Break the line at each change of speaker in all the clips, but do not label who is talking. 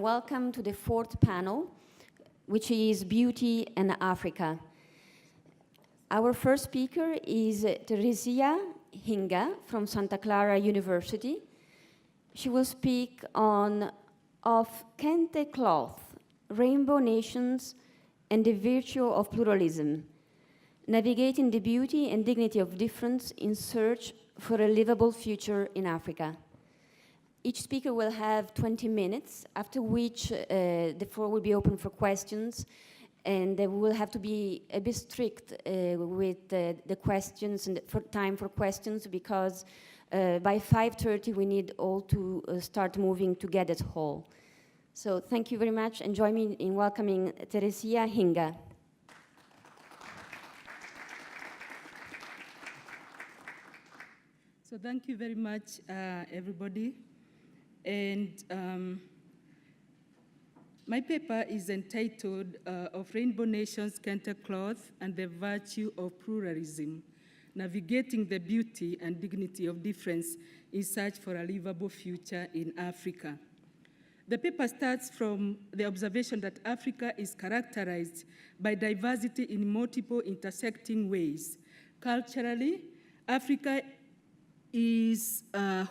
welcome to the fourth panel, which is Beauty and Africa. Our first speaker is Teresia Hinga from Santa Clara University. She will speak on Of Kente Cloth, Rainbow Nations and the Virtue of Pluralism, Navigating the Beauty and Dignity of Difference in Search for a Livable Future in Africa. Each speaker will have 20 minutes, after which the floor will be open for questions, and we will have to be a bit strict with the questions and for time for questions, because by 5:30 we need all to start moving to get at hall. So thank you very much, and join me in welcoming Teresia Hinga.
So thank you very much, everybody. And my paper is entitled Of Rainbow Nations, Kente Cloth and the Virtue of Pluralism, Navigating the Beauty and Dignity of Difference in Search for a Livable Future in Africa. The paper starts from the observation that Africa is characterized by diversity in multiple intersecting ways. Culturally, Africa is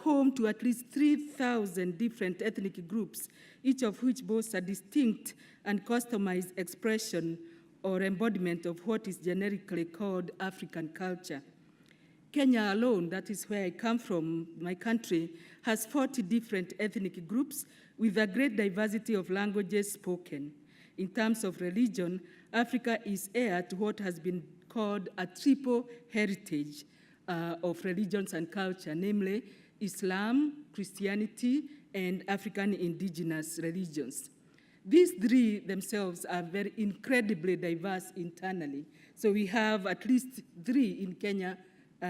home to at least 3,000 different ethnic groups, each of which boasts a distinct and customized expression or embodiment of what is generically called African culture. Kenya alone, that is where I come from, my country, has 40 different ethnic groups with a great diversity of languages spoken. In terms of religion, Africa is heir to what has been called a triple heritage of religions and culture, namely Islam, Christianity, and African indigenous religions. These three themselves are very incredibly diverse internally. So we have at least three in Kenya.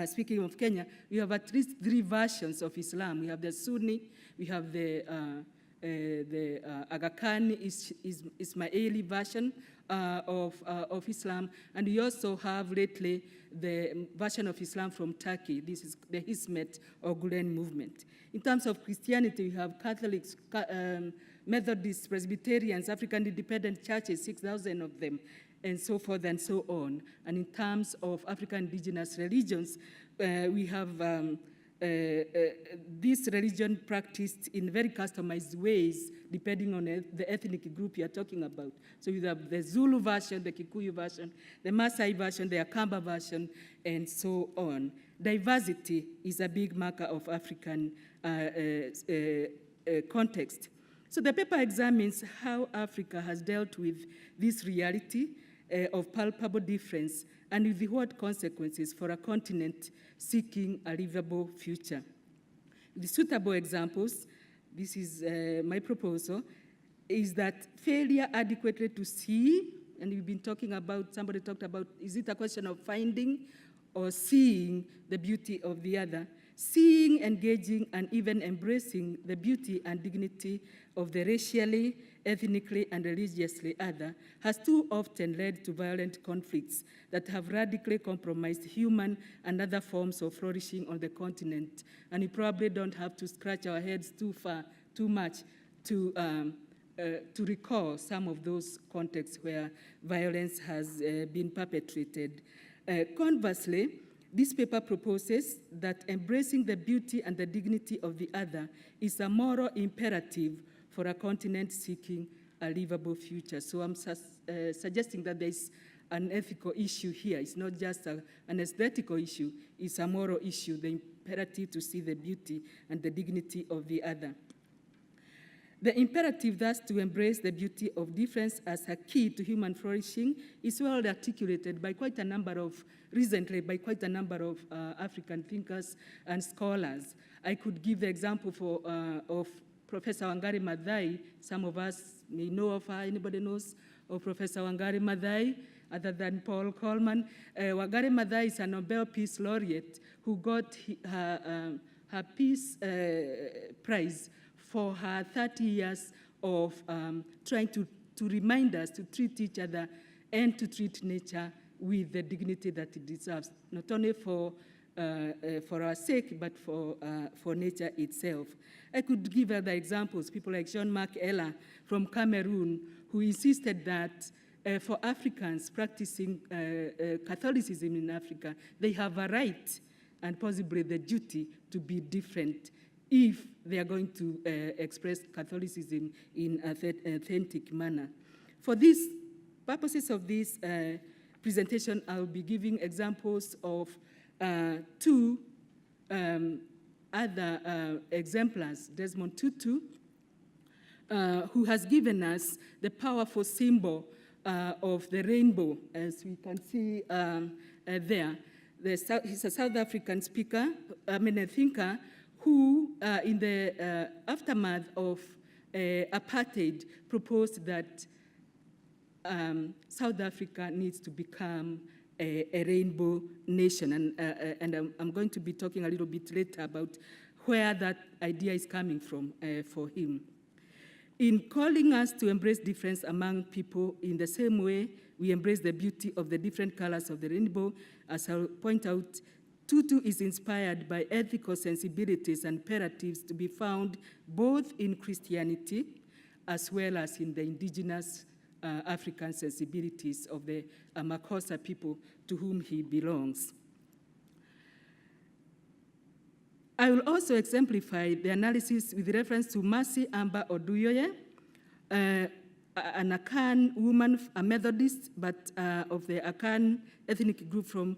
Speaking of Kenya, we have at least three versions of Islam. We have the Sunni, we have the Aga Khan Ismaili version of Islam, and we also have lately the version of Islam from Turkey. This is the Hizmet or Gulen movement. In terms of Christianity, we have Catholics, Methodists, Presbyterians, African independent churches, 6,000 of them, and so forth and so on. And in terms of African indigenous religions, we have this religion practiced in very customized ways, depending on the ethnic group you're talking about. So you have the Zulu version, the Kikuyu version, the Maasai version, the Akamba version, and so on. Diversity is a big marker of African context. So the paper examines how Africa has dealt with this reality of palpable difference and with what consequences for a continent seeking a livable future. The suitable examples, this is my proposal, is that failure adequately to see, and we've been talking about, somebody talked about, is it a question of finding or seeing the beauty of the other? Seeing, engaging, and even embracing the beauty and dignity of the racially, ethnically, and religiously other has too often led to violent conflicts that have radically compromised human and other forms of flourishing on the continent. And we probably don't have to scratch our heads too much to recall some of those contexts where violence has been perpetrated. Conversely, this paper proposes that embracing the beauty and the dignity of the other is a moral imperative for a continent seeking a livable future. So I'm suggesting that there's an ethical issue here. It's not just an aesthetical issue, it's a moral issue, the imperative to see the beauty and the dignity of the other. The imperative, thus, to embrace the beauty of difference as a key to human flourishing is well articulated by quite a number of, recently, by quite a number of African thinkers and scholars. I could give the example of Professor Wangari Maathai. Some of us may know of her. Anybody knows of Professor Wangari Maathai, other than Paul Kollman? Wangari Maathai is a Nobel Peace Laureate who got her Peace Prize for her 30 years of trying to remind us to treat each other and to treat nature with the dignity that it deserves, not only for for our sake, but for nature itself. I could give other examples, people like Jean-Marc Ella from Cameroon, who insisted that for Africans practicing Catholicism in Africa, they have a right and possibly the duty to be different if they are going to express Catholicism in an authentic manner. For these purposes of this presentation, I'll be giving examples of two other exemplars, Desmond Tutu, who has given us the powerful symbol of the rainbow, as we can see there. He's a South African speaker, a thinker, who in the aftermath of apartheid proposed that South Africa needs to become a rainbow nation. And I'm going to be talking a little bit later about where that idea is coming from for him. In calling us to embrace difference among people in the same way we embrace the beauty of the different colors of the rainbow, as I'll point out, Tutu is inspired by ethical sensibilities and imperatives to be found both in Christianity as well as in the indigenous African sensibilities of the Amakosa people to whom he belongs. I will also exemplify the analysis with reference to Mercy Amba Oduyoye, an Akan woman, a Methodist, but of the Akan ethnic group from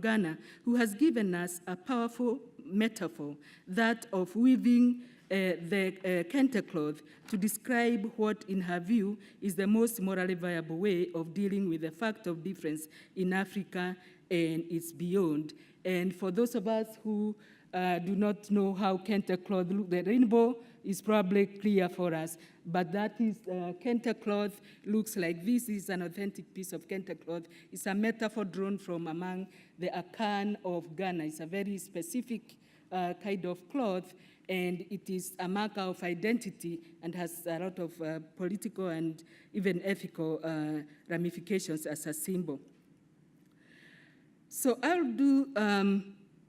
Ghana, who has given us a powerful metaphor, that of weaving the Kente cloth to describe what, in her view, is the most morally viable way of dealing with the fact of difference in Africa and its beyond. And for those of us who do not know how Kente cloth looks, the rainbow is probably clear for us, but that is Kente cloth looks like this. Is an authentic piece of Kente cloth. It's a metaphor drawn from among the Akan of Ghana. It's a very specific kind of cloth, and it is a marker of identity and has a lot of political and even ethical ramifications as a symbol. So I'll do,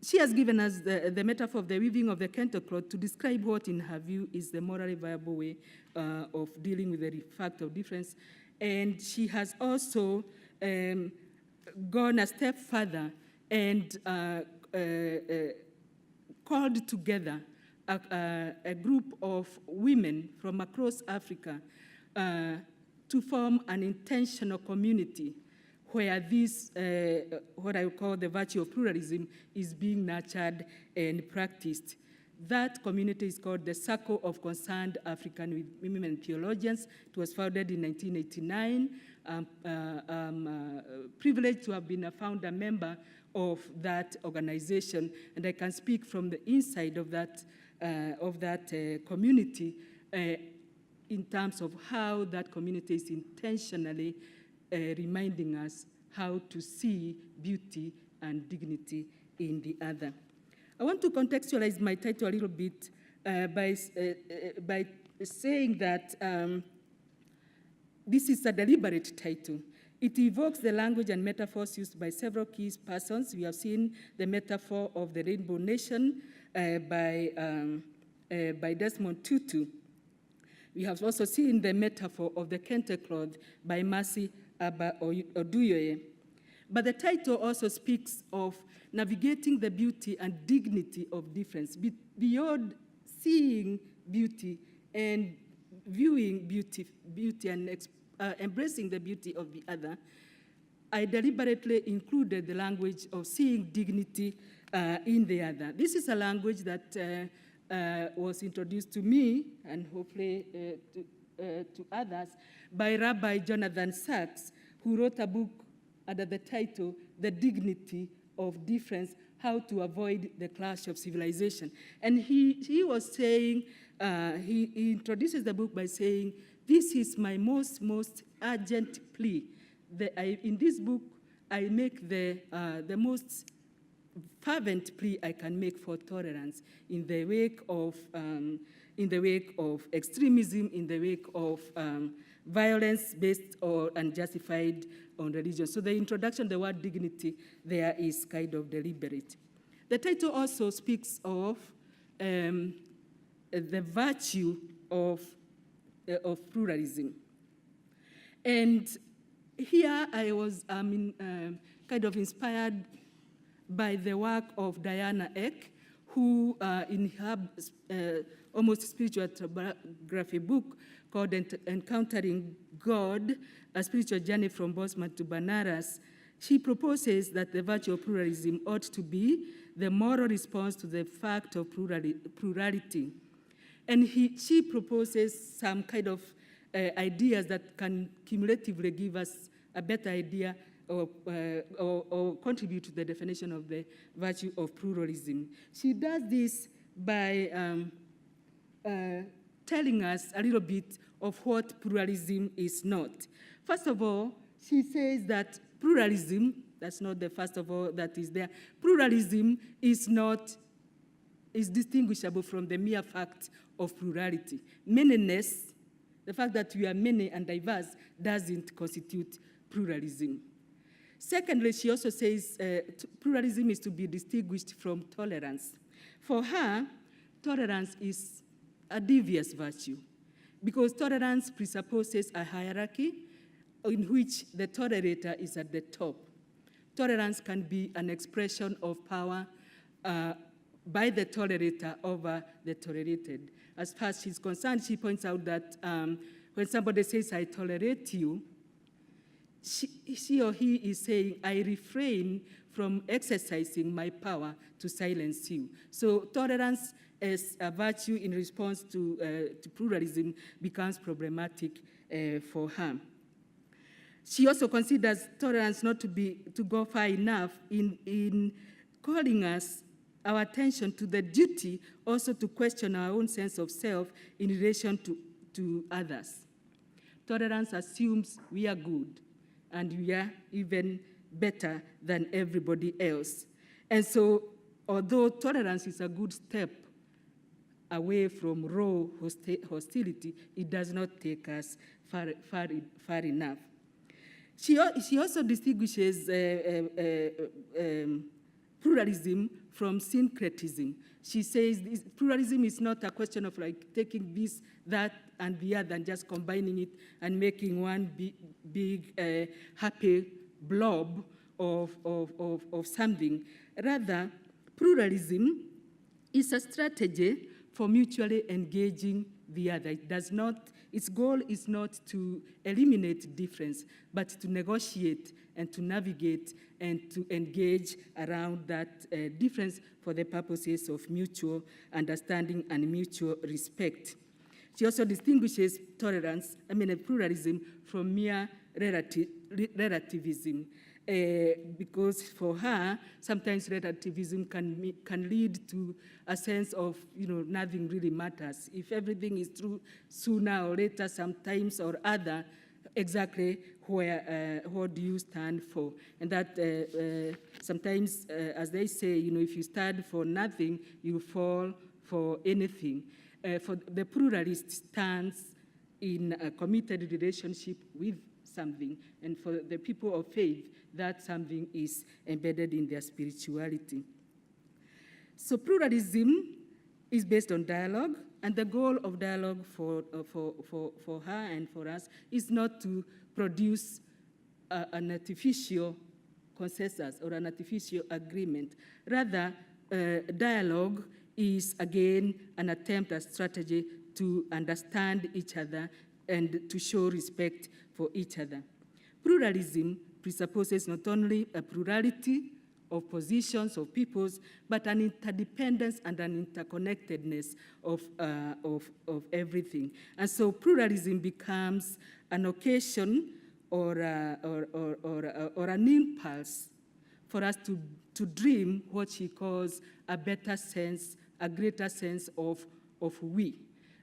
she has given us the metaphor of the weaving of the Kente cloth to describe what, in her view, is the morally viable way of dealing with the fact of difference. And she has also gone a step further and called together a group of women from across Africa to form an intentional community where this, what I call the virtue of pluralism, is being nurtured and practiced. That community is called the Circle of Concerned African Women Theologians. It was founded in 1989. Privileged to have been a founder member of that organization, and I can speak from the inside of that community in terms of how that community is intentionally reminding us how to see beauty and dignity in the other. I want to contextualize my title a little bit by saying that this is a deliberate title. It evokes the language and metaphors used by several key persons. We have seen the metaphor of the Rainbow Nation by Desmond Tutu. We have also seen the metaphor of the Kente cloth by Mercy Amba Oduyoye. But the title also speaks of navigating the beauty and dignity of difference, beyond seeing beauty and viewing beauty and embracing the beauty of the other. I deliberately included the language of seeing dignity in the other. This is a language that was introduced to me, and hopefully to others, by Rabbi Jonathan Sachs, who wrote a book under the title, The Dignity of Difference, How to Avoid the Clash of Civilization. And he was saying, he introduces the book by saying, this is my most urgent plea. In this book, I make the most fervent plea I can make for tolerance in the wake of extremism, in the wake of violence based or unjustified on religion. So the introduction, the word dignity there is kind of deliberate. The title also speaks of the virtue of pluralism. And here I was kind of inspired by the work of Diana Eck, who in her almost spiritual autobiography book called Encountering God, A Spiritual Journey from Bosman to Banaras, she proposes that the virtue of pluralism ought to be the moral response to the fact of plurality. And she proposes some kind of ideas that can cumulatively give us a better idea or contribute to the definition of the virtue of pluralism. She does this by telling us a little bit of what pluralism is not. First of all, she says that pluralism, that's not the first of all that is there, pluralism is distinguishable from the mere fact of plurality. Manyness, the fact that we are many and diverse, doesn't constitute pluralism. Secondly, she also says pluralism is to be distinguished from tolerance. For her, tolerance is a devious virtue because tolerance presupposes a hierarchy in which the tolerator is at the top. Tolerance can be an expression of power by the tolerator over the tolerated. As far as she's concerned, she points out that when somebody says, I tolerate you, she or he is saying, I refrain from exercising my power to silence you. So tolerance as a virtue in response to pluralism becomes problematic for her. She also considers tolerance not to go far enough in calling us our attention to the duty also to question our own sense of self in relation to others. Tolerance assumes we are good and we are even better than everybody else. And so, although tolerance is a good step away from raw hostility, it does not take us far enough. She also distinguishes pluralism from syncretism. She says pluralism is not a question of like taking this, that, and the other and just combining it and making one big happy blob of something. Rather, pluralism is a strategy for mutually engaging the other. Its goal is not to eliminate difference, but to negotiate and to navigate and to engage around that difference for the purposes of mutual understanding and mutual respect. She also distinguishes pluralism from mere relativism, because for her, sometimes relativism can lead to a sense of, nothing really matters. If everything is true sooner or later, sometimes or other, exactly what do you stand for? And that sometimes, as they say, if you stand for nothing, you fall for anything. For the pluralist stands in a committed relationship with something, and for the people of faith, that something is embedded in their spirituality. So pluralism is based on dialogue, and the goal of dialogue for her and for us is not to produce an artificial consensus or an artificial agreement. Rather, dialogue is, again, an attempt at strategy to understand each other and to show respect for each other. Pluralism presupposes not only a plurality of positions, of peoples, but an interdependence and an interconnectedness of everything. And so pluralism becomes an occasion or an impulse for us to dream what she calls a better sense, a greater sense of we.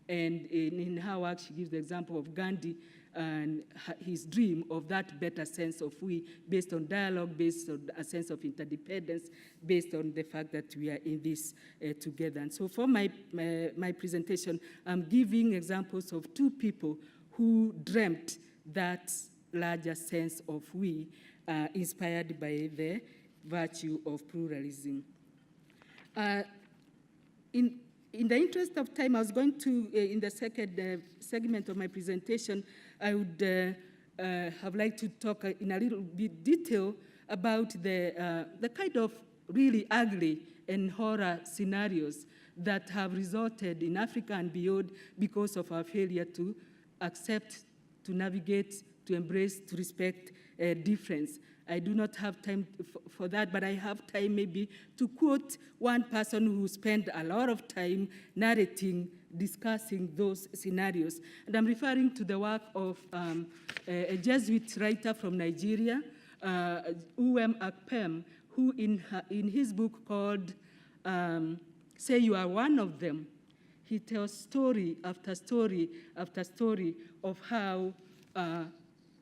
And in her work, she gives the example of Gandhi and his dream of that better sense of we, based on dialogue, based on a sense of interdependence, based on the fact that we are in this together. And so for my presentation, I'm giving examples of two people who dreamt that larger sense of we, inspired by the virtue of pluralism. In the interest of time, I was going to, in the second segment of my presentation, I would have liked to talk in a little bit detail about the kind of really ugly and horror scenarios that have resulted in Africa and beyond because of our failure to accept, to navigate, to embrace, to respect difference. I do not have time for that, but I have time maybe to quote one person who spent a lot of time narrating, discussing those scenarios. And I'm referring to the work of a Jesuit writer from Nigeria, Akpem, who in his book called Say You Are One of Them, he tells story after story after story of how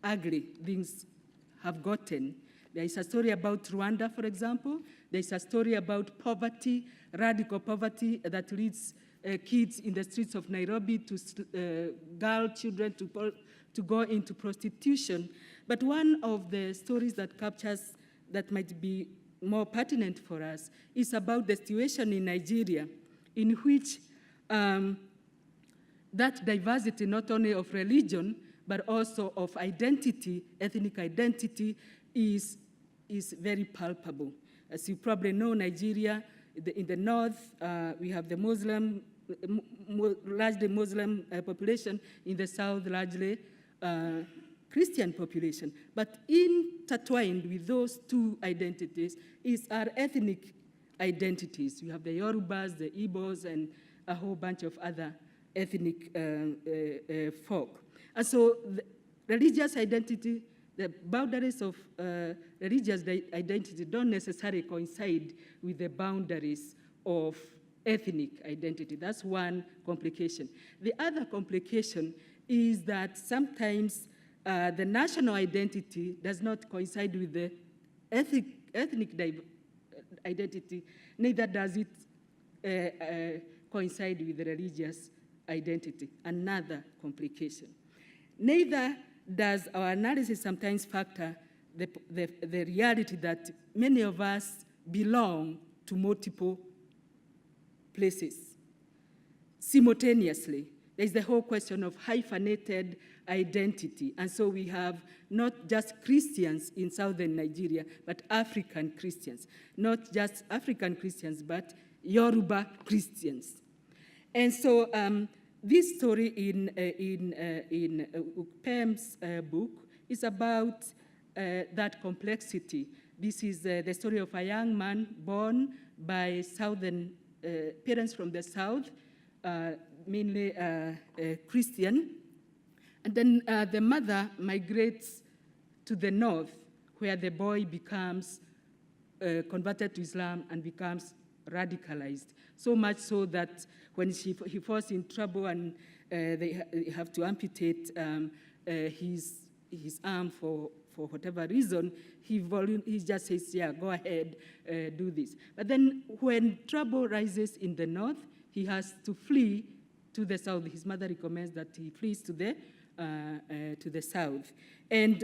ugly things have gotten. There is a story about Rwanda, for example. There is a story about poverty, radical poverty that leads kids in the streets of Nairobi to girl children to go into prostitution. But one of the stories that captures that might be more pertinent for us is about the situation in Nigeria, in which that diversity, not only of religion, but also of identity, ethnic identity, is very palpable. As you probably know, Nigeria, in the north, we have the largely Muslim population. In the south, largely Christian population. But intertwined with those two identities is our ethnic identities. We have the Yorubas, the Igbos, and a whole bunch of other ethnic folk. And so the religious identity, the boundaries of religious identity don't necessarily coincide with the boundaries of ethnic identity. That's one complication. The other complication is that sometimes the national identity does not coincide with the ethnic identity, neither does it coincide with the religious identity, another complication. Neither does our analysis sometimes factor the reality that many of us belong to multiple places simultaneously. There's the whole question of hyphenated identity. And so we have not just Christians in southern Nigeria, but African Christians. Not just African Christians, but Yoruba Christians. And so this story in Ukpem's book is about that complexity. This is the story of a young man born by southern parents from the south, mainly Christian. And then the mother migrates to the north, where the boy becomes converted to Islam and becomes radicalized. So much so that when he falls in trouble and they have to amputate his arm for whatever reason, he just says, yeah, go ahead, do this. But then when trouble rises in the north, he has to flee to the south. His mother recommends that he flees to the south, and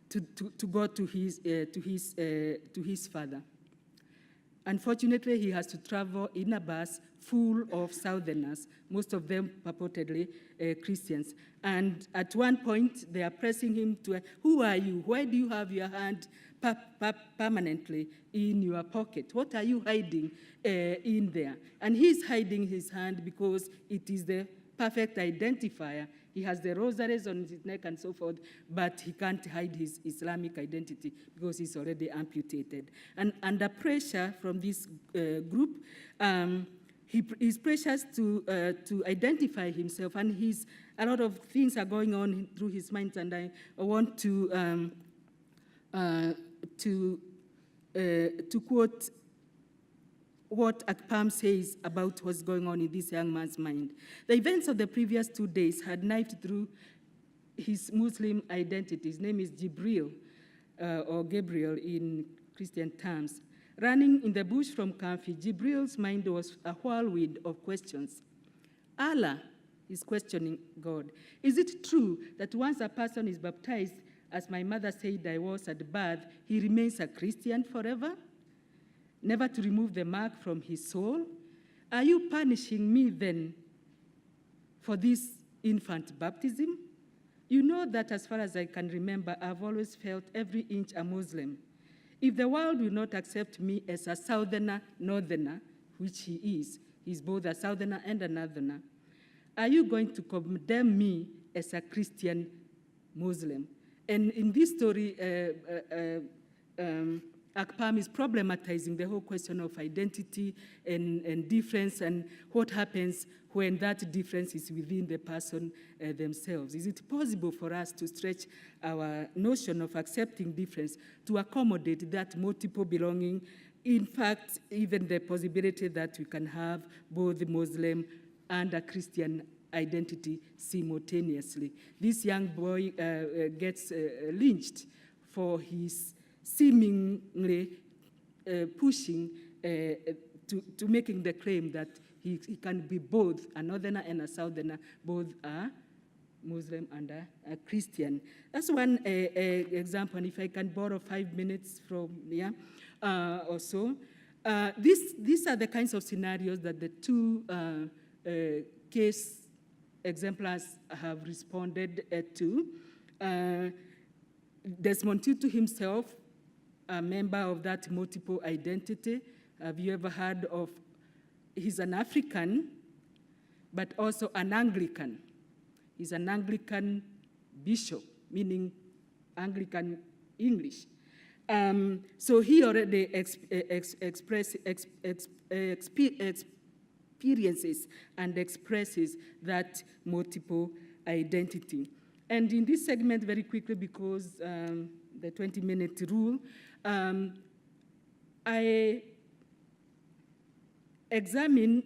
to go to his father. Unfortunately, he has to travel in a bus full of Southerners, most of them purportedly Christians. And at one point, they are pressing him to, who are you? Why do you have your hand permanently in your pocket? What are you hiding in there? And he's hiding his hand because it is the perfect identifier. He has the rosaries on his neck and so forth, but he can't hide his Islamic identity because he's already amputated. And under pressure from this group, he's pressured to identify himself, and a lot of things are going on through his mind, and I want to quote what Akpam says about what's going on in this young man's mind. The events of the previous 2 days had knifed through his Muslim identity. His name is Jibril, or Gabriel in Christian terms. Running in the bush from Kamfi, Jibril's mind was a whirlwind of questions. Allah, He's questioning God. Is it true that once a person is baptized, as my mother said I was at birth, he remains a Christian forever, never to remove the mark from his soul? Are you punishing me then for this infant baptism? You know that as far as I can remember, I've always felt every inch a Muslim. If the world will not accept me as a southerner, northerner, which he is, he's both a southerner and a northerner, are you going to condemn me as a Christian Muslim? And in this story, Akpam is problematizing the whole question of identity and difference and what happens when that difference is within the person themselves. Is it possible for us to stretch our notion of accepting difference to accommodate that multiple belonging? In fact, even the possibility that we can have both the Muslim and a Christian identity simultaneously. This young boy gets lynched for his seemingly pushing to making the claim that he can be both a northerner and a southerner, both a Muslim and a Christian. That's one example, and if I can borrow 5 minutes from here or so. These are the kinds of scenarios that the two case exemplars have responded to. Desmond Tutu himself, a member of that multiple identity. Have you ever heard of, he's an African, but also an Anglican. He's an Anglican bishop, meaning Anglican English. So he already experiences and expresses that multiple identity. And in this segment, very quickly, because the 20-minute rule, I examine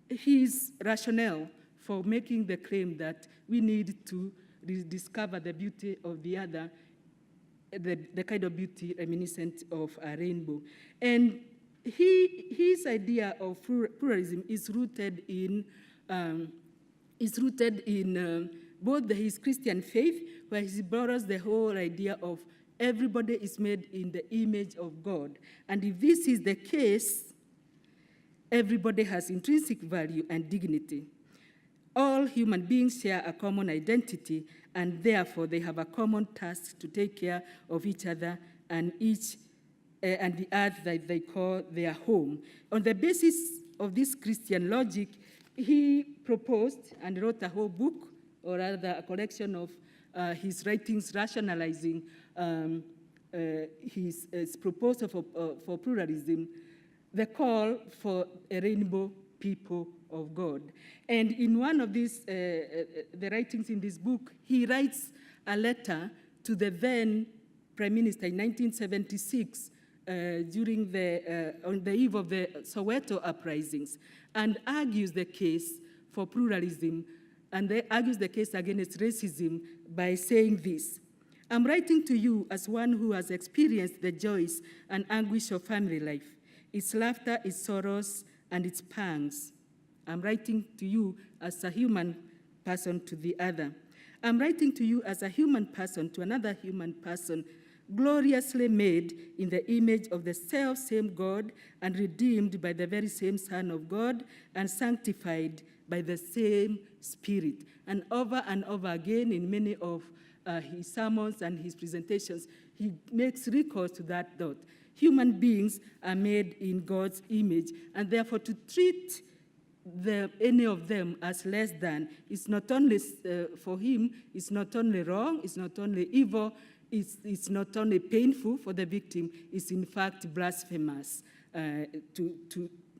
his rationale for making the claim that we need to rediscover the beauty of the other, the kind of beauty reminiscent of a rainbow. And his idea of pluralism is rooted in both his Christian faith, where he borrows the whole idea of everybody is made in the image of God. And if this is the case, everybody has intrinsic value and dignity. All human beings share a common identity, and therefore they have a common task to take care of each other and the earth that they call their home. On the basis of this Christian logic, he proposed and wrote a whole book, or rather a collection of his writings rationalizing his proposal for pluralism, the call for a rainbow people of God. And in one of these, the writings in this book, he writes a letter to the then Prime Minister in 1976 during on the eve of the Soweto uprisings, and argues the case for pluralism, and they argues the case against racism by saying this: I'm writing to you as one who has experienced the joys and anguish of family life, its laughter, its sorrows, and its pangs. I'm writing to you as a human person to the other. I'm writing to you as a human person to another human person, gloriously made in the image of the self-same God and redeemed by the very same Son of God and sanctified by the same Spirit. And over again in many of his sermons and his presentations, he makes recourse to that thought. Human beings are made in God's image, and therefore to treat any of them as less than is not only, for him, it's not only wrong, it's not only evil, it's not only painful for the victim, it's in fact blasphemous.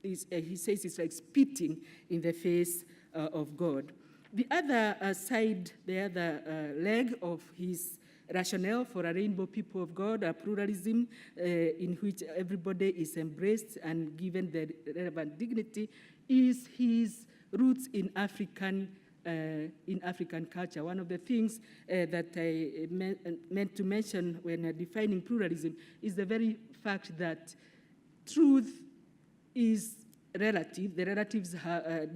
He says it's like spitting in the face of God. The other side, the other leg of his rationale for a rainbow people of God, a pluralism in which everybody is embraced and given the relevant dignity, is his roots in African culture. One of the things that I meant to mention when defining pluralism is the very fact that truth is relative, the relatives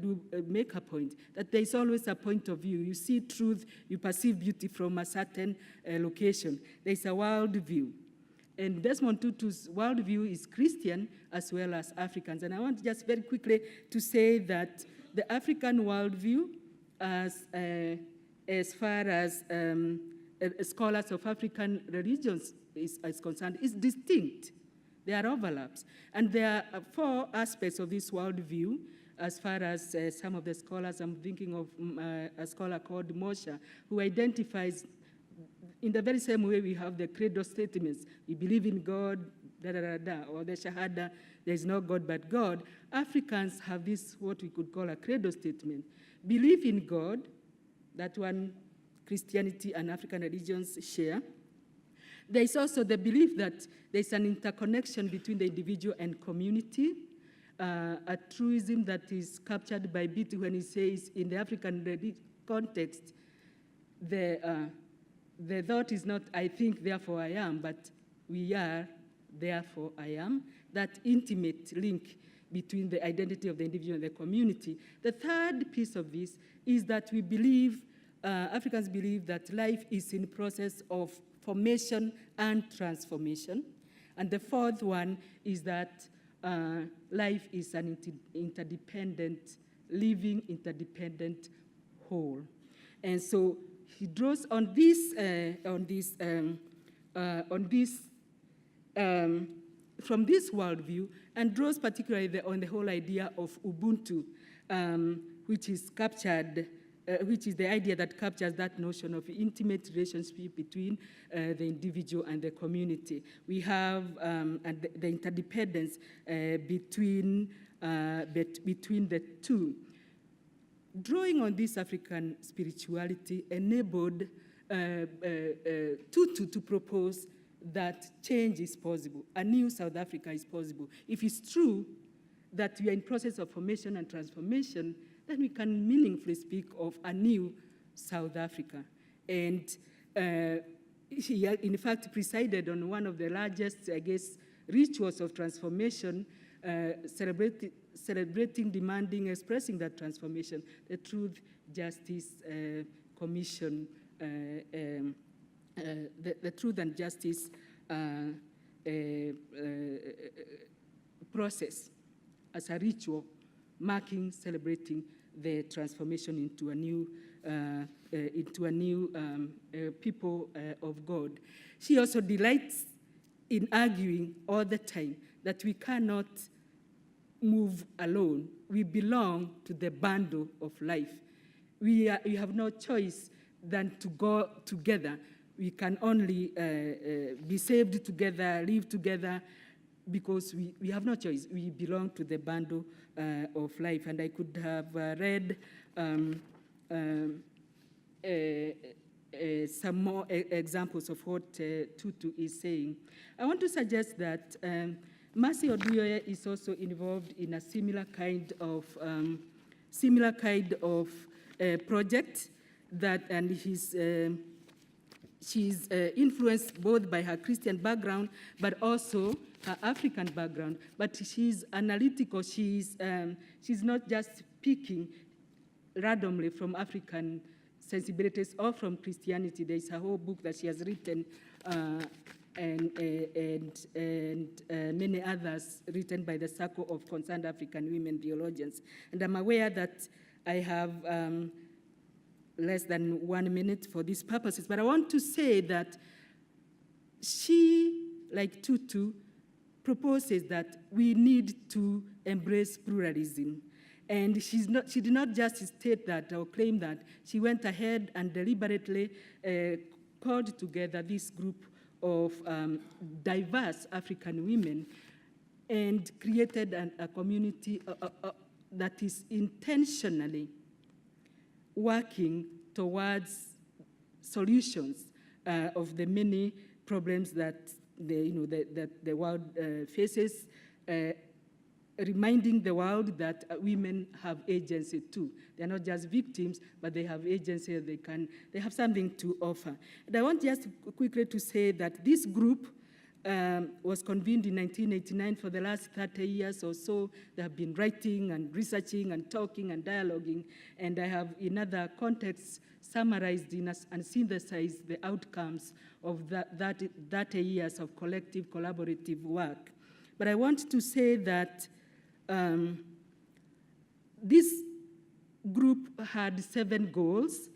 do make a point, that there is always a point of view. You see truth, you perceive beauty from a certain location. There is a worldview. And Desmond Tutu's worldview is Christian as well as Africans. And I want just very quickly to say that the African worldview, as far as scholars of African religions is concerned, is distinct. There are overlaps. And there are 4 aspects of this worldview, as far as some of the scholars, I'm thinking of a scholar called Mosha, who identifies in the very same way we have the credo statements, we believe in God, or the Shahada, there is no God but God. Africans have this, what we could call a credo statement. Believe in God, that one Christianity and African religions share. There is also the belief that there is an interconnection between the individual and community, a truism that is captured by Beatty when he says, in the African context, the thought is not, I think, therefore I am, but we are, therefore I am. That intimate link between the identity of the individual and the community. The third piece of this is that we believe, Africans believe that life is in process of formation and transformation. And the fourth one is that life is an interdependent, living interdependent whole. And so he draws on this, from this worldview, and draws particularly on the whole idea of Ubuntu, which is captured, which is the idea that captures that notion of intimate relationship between the individual and the community. We have the interdependence between the two. Drawing on this African spirituality enabled Tutu to propose that change is possible, a new South Africa is possible. If it's true that we are in process of formation and transformation, then we can meaningfully speak of a new South Africa. And he, in fact, presided on one of the largest, I guess, rituals of transformation, celebrating, demanding, expressing that transformation, the Truth, Justice Commission, the Truth and Justice process as a ritual, marking, celebrating the transformation into a new people of God. She also delights in arguing all the time that we cannot move alone. We belong to the bundle of life. We have no choice than to go together. We can only be saved together, live together, because we have no choice. We belong to the bundle of life. And I could have read some more examples of what Tutu is saying. I want to suggest that Mercy Oduyoye is also involved in a similar kind of project that, and she's influenced both by her Christian background, but also her African background. But she's analytical. She's not just picking randomly from African sensibilities or from Christianity. There's a whole book that she has written, and many others written by the Circle of Concerned African Women Theologians. And I'm aware that I have less than 1 minute for these purposes, but I want to say that she, like Tutu, proposes that we need to embrace pluralism. And she did not just state that or claim that. She went ahead and deliberately called together this group of diverse African women and created a community that is intentionally working towards solutions of the many problems that the world faces, reminding the world that women have agency too. They're not just victims, but they have agency. They have something to offer. And I want just quickly to say that this group was convened in 1989. For the last 30 years or so, they have been writing and researching and talking and dialoguing, and I have, in other contexts, summarized and synthesized the outcomes of that 30 years of collective collaborative work. But I want to say that this group had 7 goals,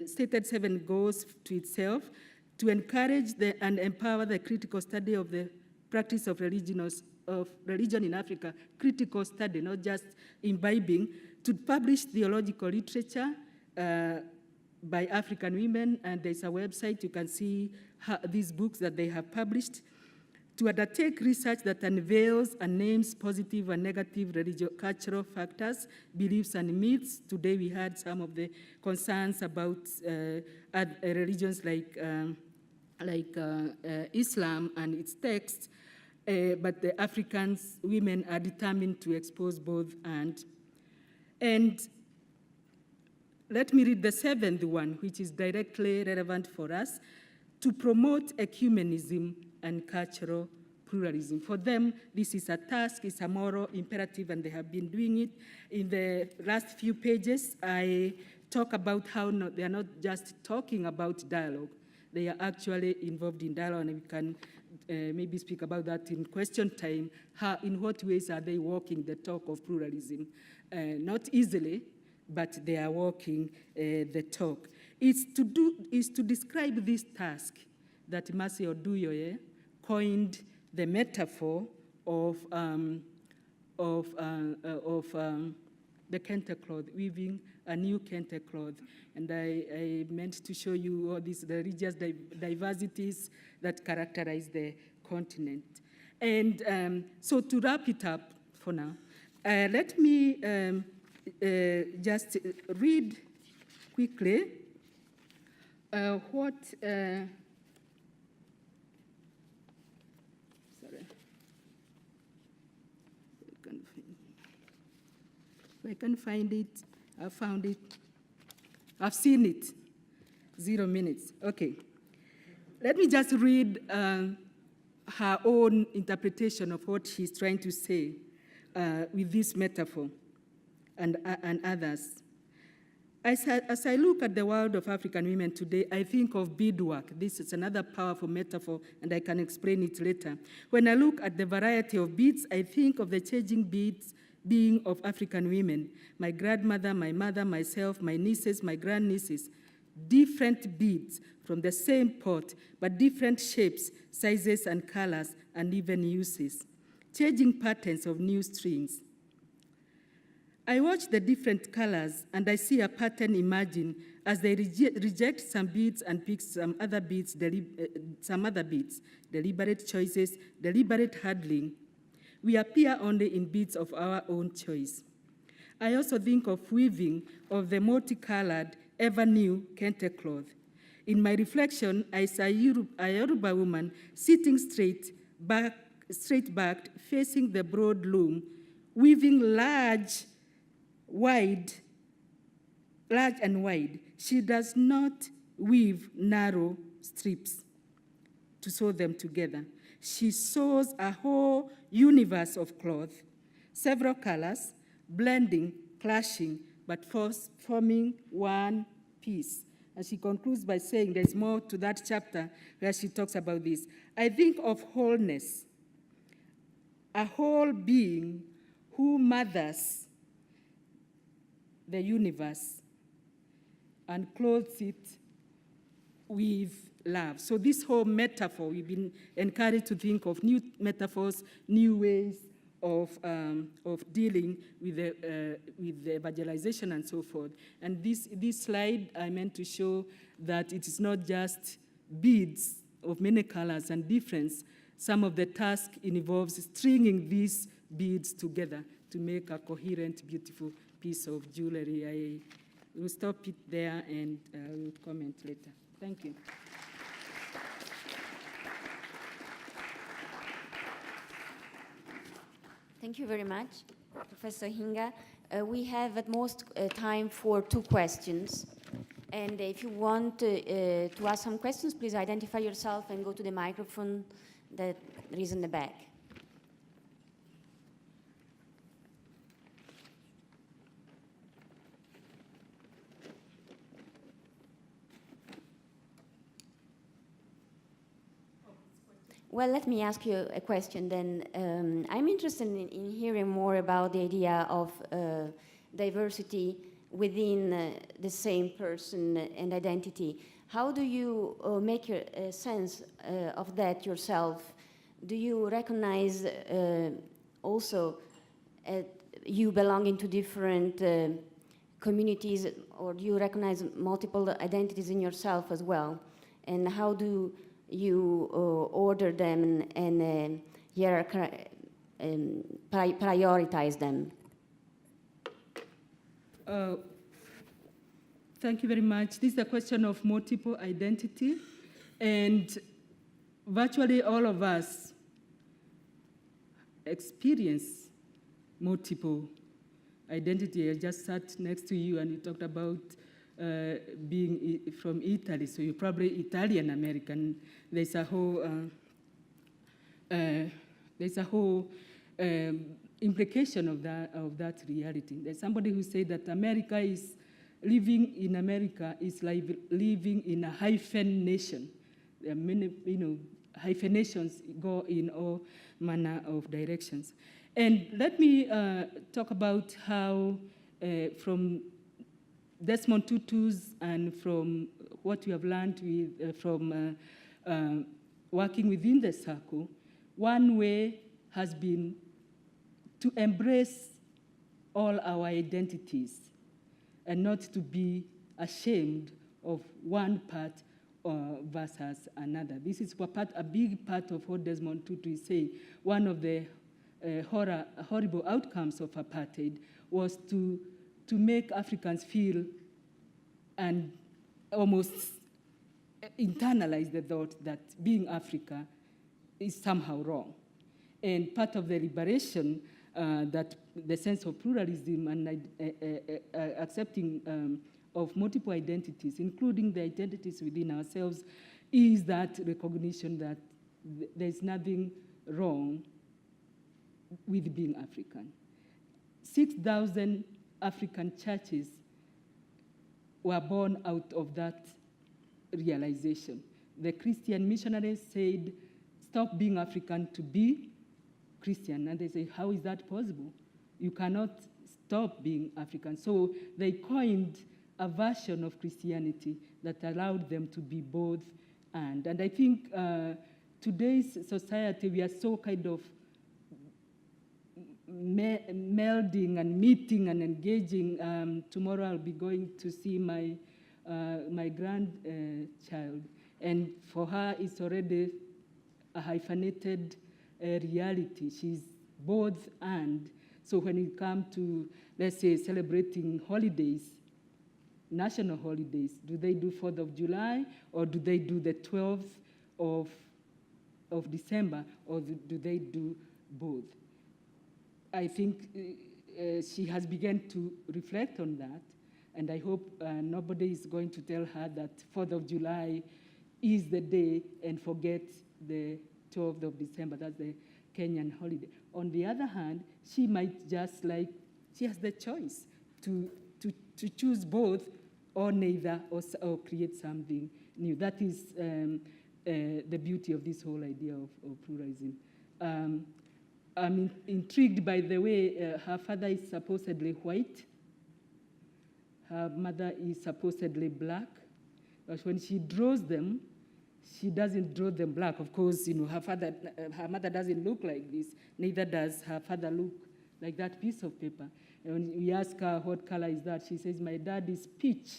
stated 7 goals to itself: to encourage and empower the critical study of the practice of religion in Africa, critical study, not just imbibing; to publish theological literature by African women, and there's a website, you can see these books that they have published; to undertake research that unveils and names positive and negative cultural factors, beliefs, and myths. Today we had some of the concerns about religions like Islam and its texts, but the Africans, women are determined to expose both. And let me read the 7th one, which is directly relevant for us: to promote ecumenism and cultural pluralism. For them, this is a task, it's a moral imperative, and they have been doing it. In the last few pages, I talk about how they are not just talking about dialogue, they are actually involved in dialogue, and we can maybe speak about that in question time. In what ways are they walking the talk of pluralism? Not easily, but they are walking the talk. Is to describe this task that Mercy Oduyoye coined the metaphor of the Kente cloth, weaving a new Kente cloth. And I meant to show you all these religious diversities that characterize the continent. And so to wrap it up for now, let me just read quickly what... I can find it. I found it. I've seen it. 0 minutes. Okay. Let me just read her own interpretation of what she's trying to say with this metaphor and others. As I look at the world of African women today, I think of beadwork. This is another powerful metaphor, and I can explain it later. When I look at the variety of beads, I think of the changing beads being of African women. My grandmother, my mother, myself, my nieces, my grandnieces. Different beads from the same pot, but different shapes, sizes, and colors, and even uses. Changing patterns of new strings. I watch the different colors, and I see a pattern emerging as they reject some beads and pick some other beads, deliberate choices, deliberate handling. We appear only in beads of our own choice. I also think of weaving of the multicolored, ever-new Kente cloth. In my reflection, I saw a Yoruba woman sitting straight-backed, facing the broad loom, weaving large and wide. She does not weave narrow strips to sew them together. She sews a whole universe of cloth, several colors, blending, clashing, but forming one piece. And she concludes by saying there's more to that chapter where she talks about this. I think of wholeness, a whole being who mothers the universe and clothes it with love. So this whole metaphor, we've been encouraged to think of new metaphors, new ways of dealing with the evangelization and so forth. And this slide, I meant to show that it is not just beads of many colors and difference. Some of the task involves stringing these beads together to make a coherent, beautiful piece of jewelry. I will stop it there and will comment later. Thank you.
Thank you very much, Professor Hinga. We have at most time for 2 questions. And if you want to ask some questions, please identify yourself and go to the microphone that is in the back. Well, let me ask you a question then. I'm interested in hearing more about the idea of diversity within the same person and identity. How do you make a sense of that yourself? Do you recognize also you belonging to different communities, or do you recognize multiple identities in yourself as well? And how do you order them and prioritize them?
Thank you very much. This is a question of multiple identity, and virtually all of us experience multiple identity. I just sat next to you and you talked about being from Italy, so you're probably Italian American. There's a whole implication of that reality. There's somebody who said that living in America is like living in a hyphen nation. There are many, hyphenations go in all manner of directions. And let me talk about how from Desmond Tutu's and from what we have learned from working within the circle, one way has been to embrace all our identities and not to be ashamed of one part versus another. This is a big part of what Desmond Tutu is saying. One of the horrible outcomes of apartheid was to make Africans feel and almost internalize the thought that being Africa is somehow wrong. And part of the liberation, that the sense of pluralism and accepting of multiple identities, including the identities within ourselves, is that recognition that there's nothing wrong with being African. 6,000 African churches were born out of that realization. The Christian missionaries said, stop being African to be Christian. And they say, how is that possible? You cannot stop being African. So they coined a version of Christianity that allowed them to be both and. And I think today's society, we are so kind of melding and meeting and engaging. Tomorrow I'll be going to see my grandchild, and for her it's already a hyphenated reality. She's both and. So when it comes to, let's say, celebrating holidays, national holidays, do they do 4th of July, or do they do the 12th of December, or do they do both? I think she has begun to reflect on that, and I hope nobody is going to tell her that 4th of July is the day and forget the 12th of December. That's the Kenyan holiday. On the other hand, she might just she has the choice to choose both or neither, or create something new. That is the beauty of this whole idea of pluralism. I'm intrigued by the way her father is supposedly white, her mother is supposedly black, but when she draws them, she doesn't draw them black. Of course, her mother doesn't look like this, neither does her father look like that piece of paper. And when we ask her what color is that, she says, my dad is peach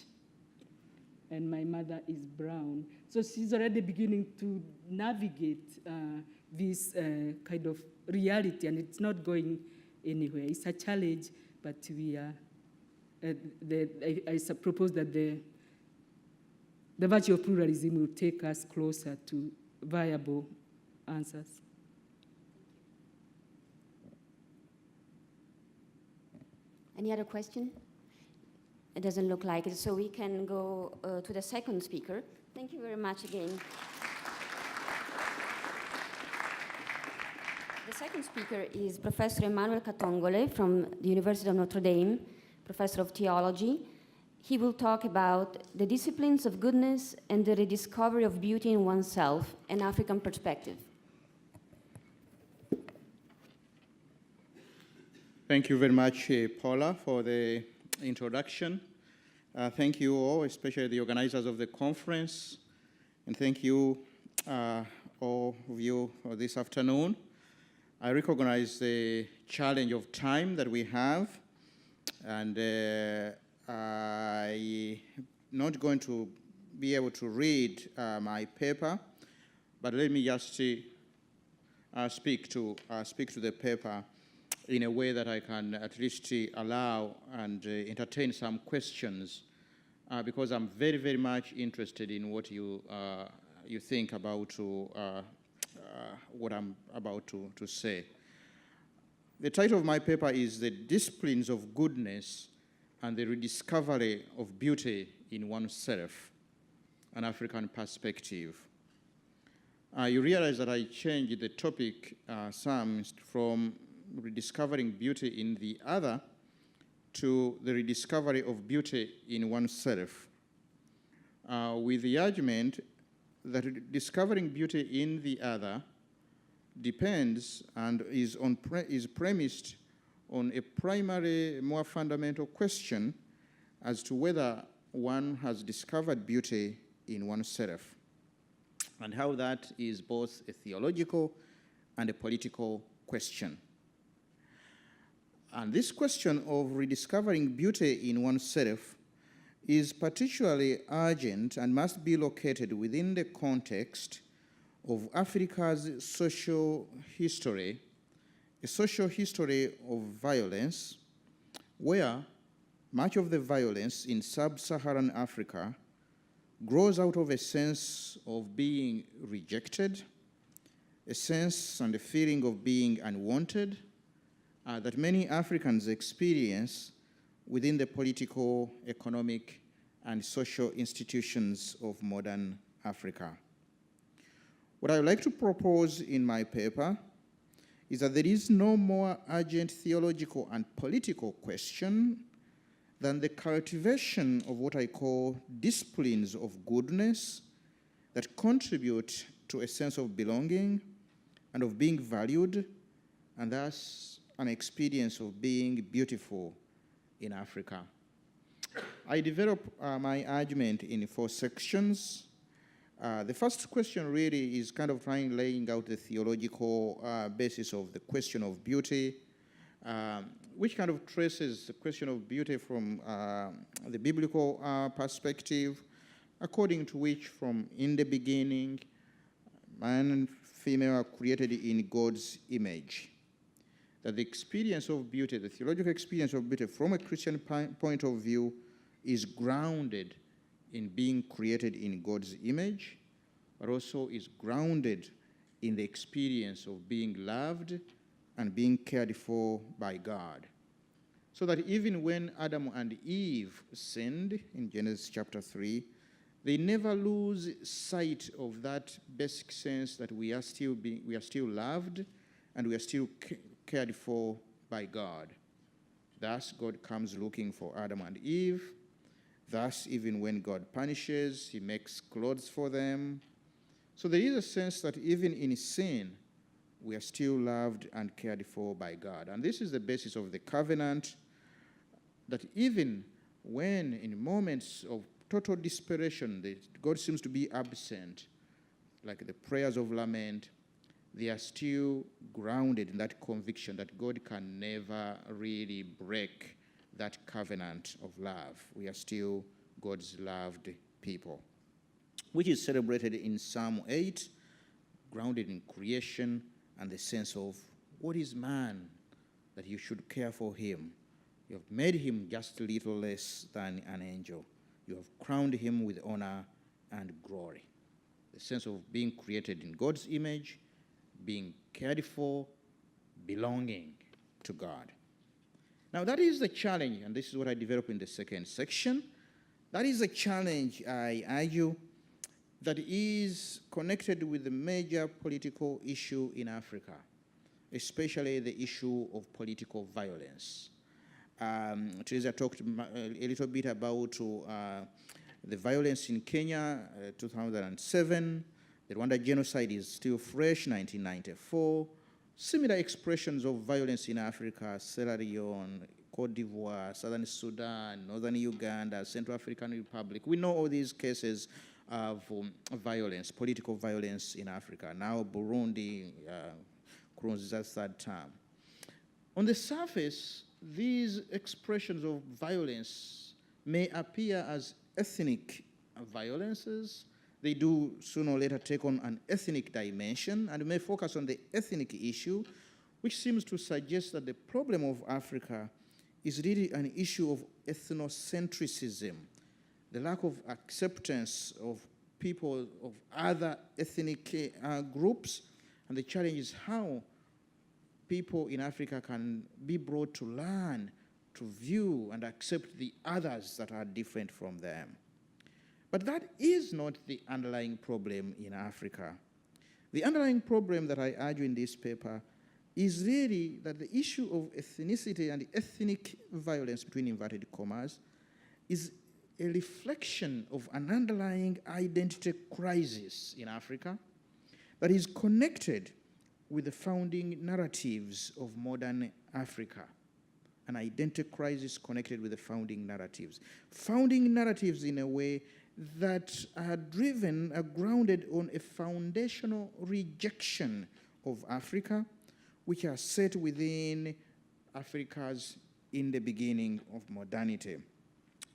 and my mother is brown. So she's already beginning to navigate this kind of reality, and it's not going anywhere. It's a challenge, but we are, I propose that the virtue of pluralism will take us closer to viable answers.
Any other question? It doesn't look like it, so we can go to the second speaker. Thank you very much again. second speaker is Professor Emmanuel Katongole from the University of Notre Dame, Professor of Theology. He will talk about the disciplines of goodness and the rediscovery of beauty in oneself, an African perspective.
Thank you very much, Paula, for the introduction. Thank you all, especially the organizers of the conference, and thank you, all of you, for this afternoon. I recognize the challenge of time that we have, and I'm not going to be able to read my paper, but let me just speak to the paper in a way that I can at least allow and entertain some questions, because I'm very, very much interested in what you think about what I'm about to say. The title of my paper is The Disciplines of Goodness and the Rediscovery of Beauty in Oneself, an African Perspective. You realize that I changed the topic some from rediscovering beauty in the other to the rediscovery of beauty in oneself, with the argument that discovering beauty in the other depends and is premised on a primary, more fundamental question as to whether one has discovered beauty in oneself, and how that is both a theological and a political question. And this question of rediscovering beauty in oneself is particularly urgent and must be located within the context of Africa's social history, a social history of violence, where much of the violence in sub-Saharan Africa grows out of a sense of being rejected, a sense and a feeling of being unwanted, that many Africans experience within the political, economic, and social institutions of modern Africa. What I would like to propose in my paper is that there is no more urgent theological and political question than the cultivation of what I call disciplines of goodness that contribute to a sense of belonging and of being valued, and thus an experience of being beautiful in Africa. I develop my argument in 4 sections. The first question really is kind of laying out the theological basis of the question of beauty, which kind of traces the question of beauty from the biblical perspective, according to which from in the beginning, man and female are created in God's image. That the experience of beauty, the theological experience of beauty from a Christian point of view, is grounded in being created in God's image, but also is grounded in the experience of being loved and being cared for by God. So that even when Adam and Eve sinned in Genesis chapter 3, they never lose sight of that basic sense that we are still loved and we are still cared for by God. Thus, God comes looking for Adam and Eve. Thus, even when God punishes, he makes clothes for them. So there is a sense that even in sin, we are still loved and cared for by God. And this is the basis of the covenant, that even when in moments of total desperation, God seems to be absent, like the prayers of lament, they are still grounded in that conviction that God can never really break that covenant of love. We are still God's loved people, which is celebrated in Psalm 8, grounded in creation and the sense of what is man that you should care for him. You have made him just a little less than an angel. You have crowned him with honor and glory. The sense of being created in God's image, being cared for, belonging to God. Now that is the challenge, and this is what I develop in the second section. That is a challenge, I argue, that is connected with the major political issue in Africa, especially the issue of political violence. Teresia talked a little bit about the violence in Kenya, 2007. The Rwanda genocide is still fresh, 1994. Similar expressions of violence in Africa, Sierra Leone, Cote d'Ivoire, Southern Sudan, Northern Uganda, Central African Republic. We know all these cases of violence, political violence in Africa. Now Burundi, Nkurunziza's third term. On the surface, these expressions of violence may appear as ethnic violences. They do sooner or later take on an ethnic dimension and may focus on the ethnic issue, which seems to suggest that the problem of Africa is really an issue of ethnocentrism, the lack of acceptance of people of other ethnic groups, and the challenge is how people in Africa can be brought to learn, to view, and accept the others that are different from them. But that is not the underlying problem in Africa. The underlying problem that I argue in this paper is really that the issue of ethnicity and ethnic violence, between inverted commas, is a reflection of an underlying identity crisis in Africa that is connected with the founding narratives of modern Africa. An identity crisis connected with the founding narratives. Founding narratives in a way that are driven, are grounded on a foundational rejection of Africa, which are set within Africa's in the beginning of modernity,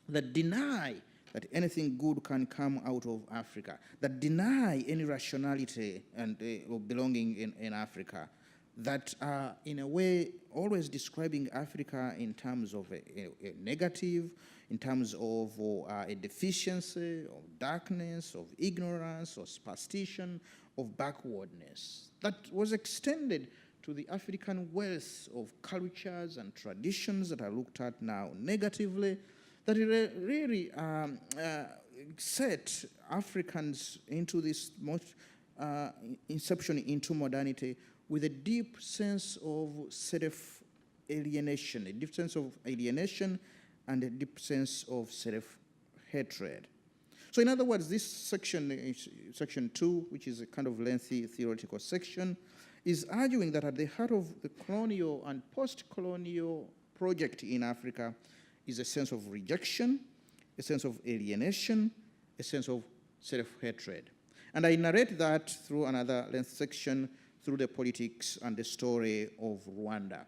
that deny that anything good can come out of Africa, that deny any rationality and of belonging in Africa, that are in a way always describing Africa in terms of a negative, in terms of a deficiency, of darkness, of ignorance, of superstition, of backwardness. That was extended to the African wealth of cultures and traditions that are looked at now negatively, that really set Africans into this inception into modernity with a deep sense of self-alienation, a deep sense of alienation and a deep sense of self-hatred. So in other words, this section, section 2, which is a kind of lengthy theoretical section, is arguing that at the heart of the colonial and post-colonial project in Africa is a sense of rejection, a sense of alienation, a sense of self-hatred. And I narrate that through another length section, through the politics and the story of Rwanda.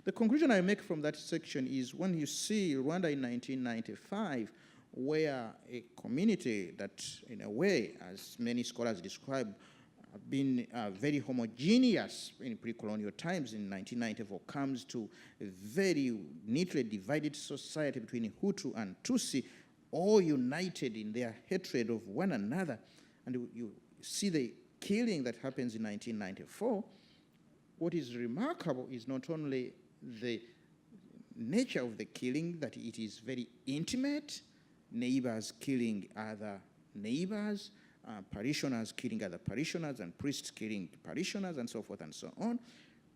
The conclusion I make from that section is when you see Rwanda in 1995, where a community that, in a way, as many scholars describe, have been very homogeneous in pre-colonial times in 1994, comes to a very neatly divided society between Hutu and Tutsi, all united in their hatred of one another. And you see the killing that happens in 1994. What is remarkable is not only the nature of the killing, that it is very intimate, neighbors killing other neighbors, parishioners killing other parishioners, and priests killing parishioners, and so forth and so on.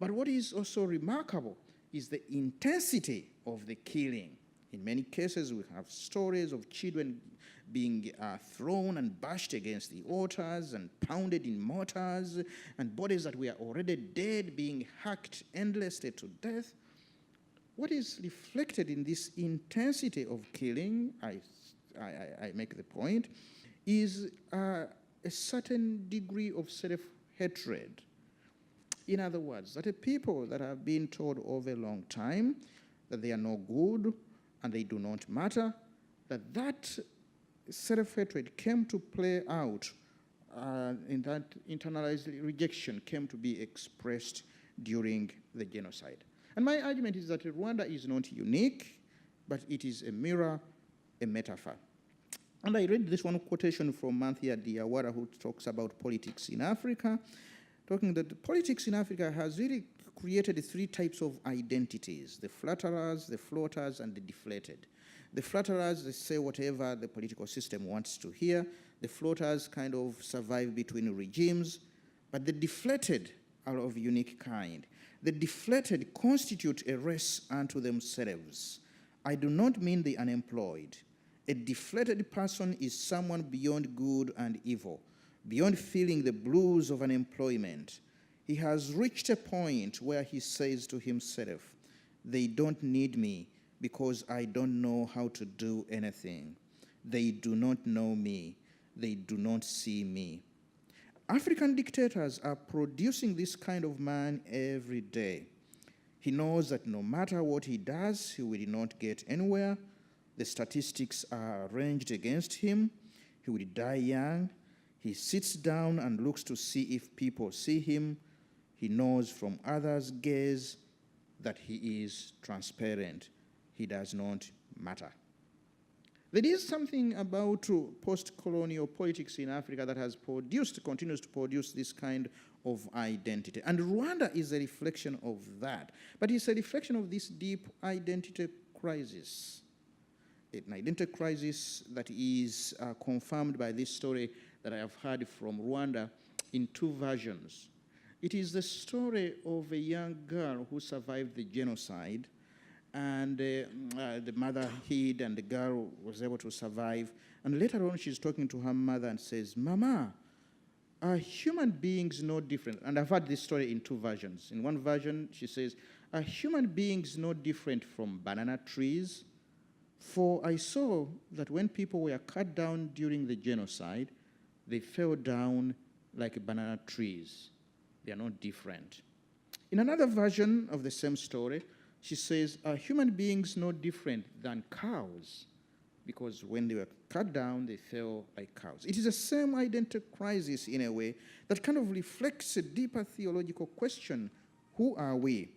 But what is also remarkable is the intensity of the killing. In many cases, we have stories of children being thrown and bashed against the altars and pounded in mortars, and bodies that were already dead being hacked endlessly to death. What is reflected in this intensity of killing, I make the point, is a certain degree of self-hatred. In other words, that a people that have been told over a long time that they are no good and they do not matter, that self-hatred came to play out, and that internalized rejection came to be expressed during the genocide. And my argument is that Rwanda is not unique, but it is a mirror, a metaphor. And I read this one quotation from Manthia Diawara, who talks about politics in Africa, talking that politics in Africa has really created 3 types of identities: the flatterers, the floaters, and the deflated. The flatterers, they say whatever the political system wants to hear. The floaters kind of survive between regimes, but the deflated are of unique kind. The deflated constitute a race unto themselves. I do not mean the unemployed. A deflated person is someone beyond good and evil, beyond feeling the blues of unemployment. He has reached a point where he says to himself, they don't need me because I don't know how to do anything. They do not know me. They do not see me. African dictators are producing this kind of man every day. He knows that no matter what he does, he will not get anywhere. The statistics are arranged against him. He will die young. He sits down and looks to see if people see him. He knows from others' gaze that he is transparent. He does not matter. There is something about post-colonial politics in Africa that has continues to produce this kind of identity. And Rwanda is a reflection of that. But it's a reflection of this deep identity crisis. An identity crisis that is confirmed by this story that I have heard from Rwanda in two versions. It is the story of a young girl who survived the genocide, and the mother hid, and the girl was able to survive. And later on, she's talking to her mother and says, Mama, are human beings no different? And I've heard this story in two versions. In one version, she says, are human beings no different from banana trees? For I saw that when people were cut down during the genocide, they fell down like banana trees. They are not different. In another version of the same story, she says, are human beings no different than cows? Because when they were cut down, they fell like cows. It is the same identity crisis in a way that kind of reflects a deeper theological question. Who are we?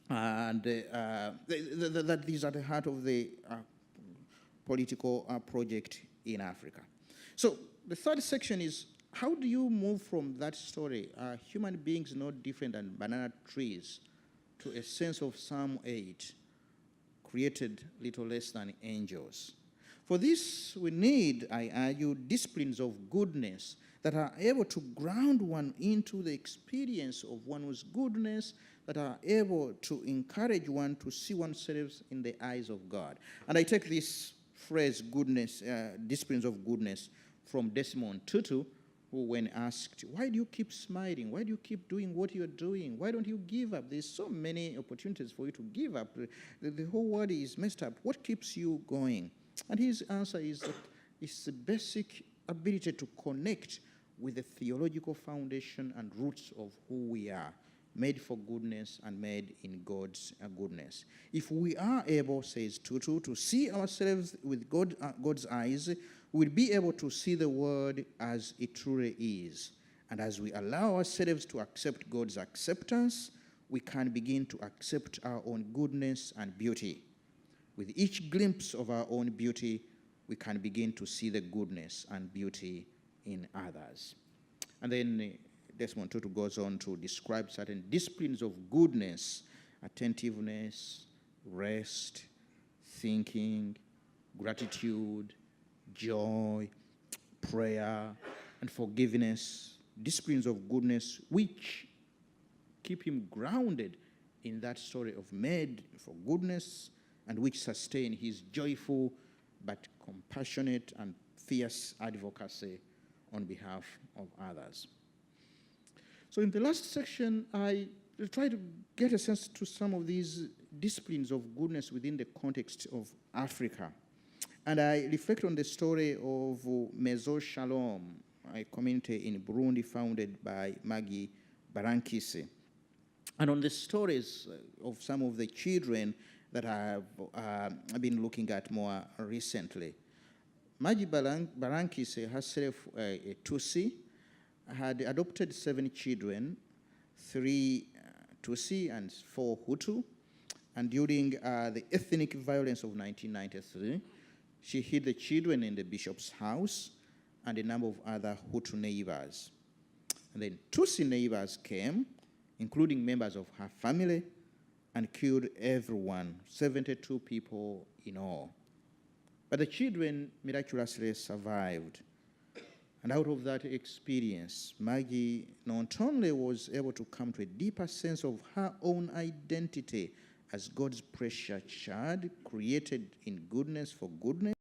And that is at the heart of the political project in Africa. So the third section is, how do you move from that story, human beings not different than banana trees, to a sense of Psalm 8, created little less than angels? For this, we need, I argue, disciplines of goodness that are able to ground one into the experience of one's goodness, that are able to encourage one to see oneself in the eyes of God. And I take this phrase, goodness, disciplines of goodness, from Desmond Tutu, who, when asked, why do you keep smiling? Why do you keep doing what you're doing? Why don't you give up? There's so many opportunities for you to give up. The whole world is messed up. What keeps you going? And his answer is that it's the basic ability to connect with the theological foundation and roots of who we are, made for goodness and made in God's goodness. If we are able, says Tutu, to see ourselves with God's eyes, we'll be able to see the world as it truly is. And as we allow ourselves to accept God's acceptance, we can begin to accept our own goodness and beauty. With each glimpse of our own beauty, we can begin to see the goodness and beauty in others. And then Desmond Tutu goes on to describe certain disciplines of goodness: attentiveness, rest, thinking, gratitude, joy, prayer, and forgiveness. Disciplines of goodness which keep him grounded in that story of made for goodness, and which sustain his joyful but compassionate and fierce advocacy on behalf of others. So in the last section, I try to get a sense to some of these disciplines of goodness within the context of Africa. And I reflect on the story of Maison Shalom, a community in Burundi founded by Maggie Barankise, and on the stories of some of the children that I've been looking at more recently. Maggie Barankise, herself a Tutsi, had adopted 7 children, 3 Tutsi and 4 Hutu, and during the ethnic violence of 1993, she hid the children in the bishop's house and a number of other Hutu neighbors. And then Tutsi neighbors came, including members of her family, and killed everyone, 72 people in all. But the children miraculously survived. And out of that experience, Maggie not only was able to come to a deeper sense of her own identity as God's precious child, created in goodness for goodness,